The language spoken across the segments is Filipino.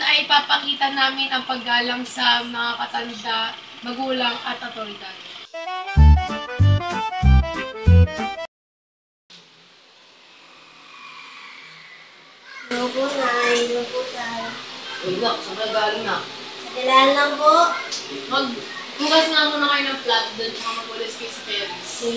Ngayon ay ipapakita namin ang paggalang sa mga katanda, magulang at otoridad. Hello po, Nay. Hello po, Tay. Uy, nak, saan ka galing na? Sa kailangan lang po. Magbukas nga muna kayo ng flat doon, tsaka mag-ulis kayo sa Paris.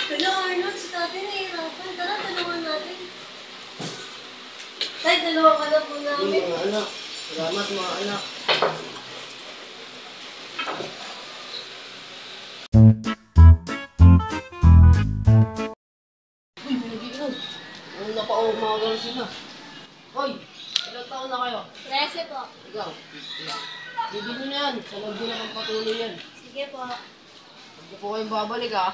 Hello, Arnold. Si Tatay nahihirapan. Tara, tulungan natin. Tay, tulungan ka na po namin. Mga anak, salamat mga anak. Uy, nag-iinom. Ano na pa umagal sila? Hoy, ilang taon na kayo? 13 po. Ikaw, bibili na yan. Sa loob din naman patuloy yan. Sige po. Huwag po kayong babalik ha.